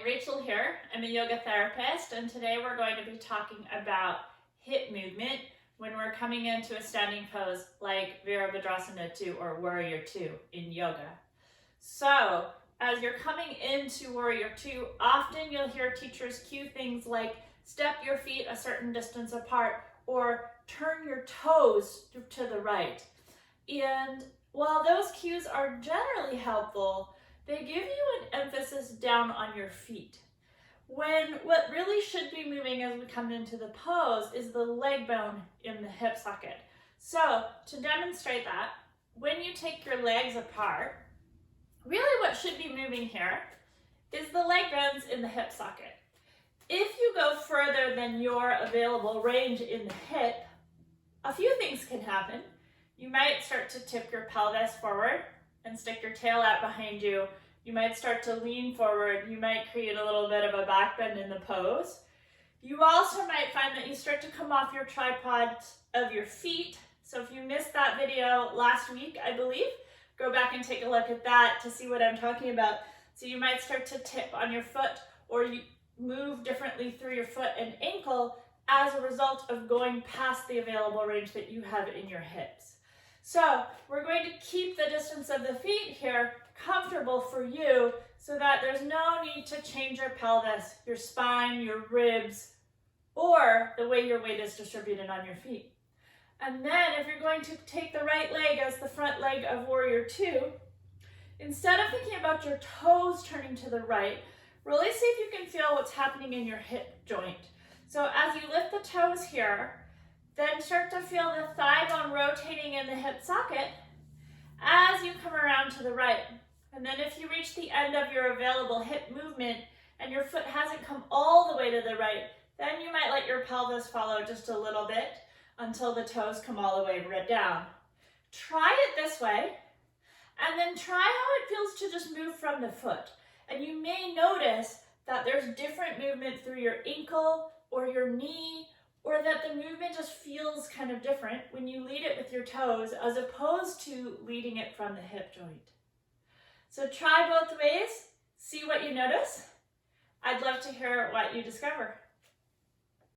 Rachel here. I'm a yoga therapist, and today we're going to be talking about hip movement when we're coming into a standing pose like Virabhadrasana II or Warrior II in yoga. So, as you're coming into Warrior II, often you'll hear teachers cue things like step your feet a certain distance apart or turn your toes to the right. And while those cues are generally helpful, they give you an emphasis down on your feet. When what really should be moving as we come into the pose is the leg bone in the hip socket. So to demonstrate that, when you take your legs apart, really what should be moving here is the leg bones in the hip socket. If you go further than your available range in the hip, a few things can happen. You might start to tip your pelvis forward and stick your tail out behind you. You might start to lean forward. You might create a little bit of a back bend in the pose. You also might find that you start to come off your tripod of your feet. So if you missed that video last week, I believe, go back and take a look at that to see what I'm talking about. So you might start to tip on your foot, or you move differently through your foot and ankle as a result of going past the available range that you have in your hips. So we're going to keep the distance of the feet here comfortable for you so that there's no need to change your pelvis, your spine, your ribs, or the way your weight is distributed on your feet. And then if you're going to take the right leg as the front leg of Warrior II, instead of thinking about your toes turning to the right, really see if you can feel what's happening in your hip joint. So as you lift the toes here, then start to feel the thigh bone rotating in the hip socket as you come around to the right. And then if you reach the end of your available hip movement and your foot hasn't come all the way to the right, then you might let your pelvis follow just a little bit until the toes come all the way right down. Try it this way, and then try how it feels to just move from the foot. And you may notice that there's different movement through your ankle or your knee, or that the movement just feels kind of different when you lead it with your toes as opposed to leading it from the hip joint. So try both ways, see what you notice. I'd love to hear what you discover.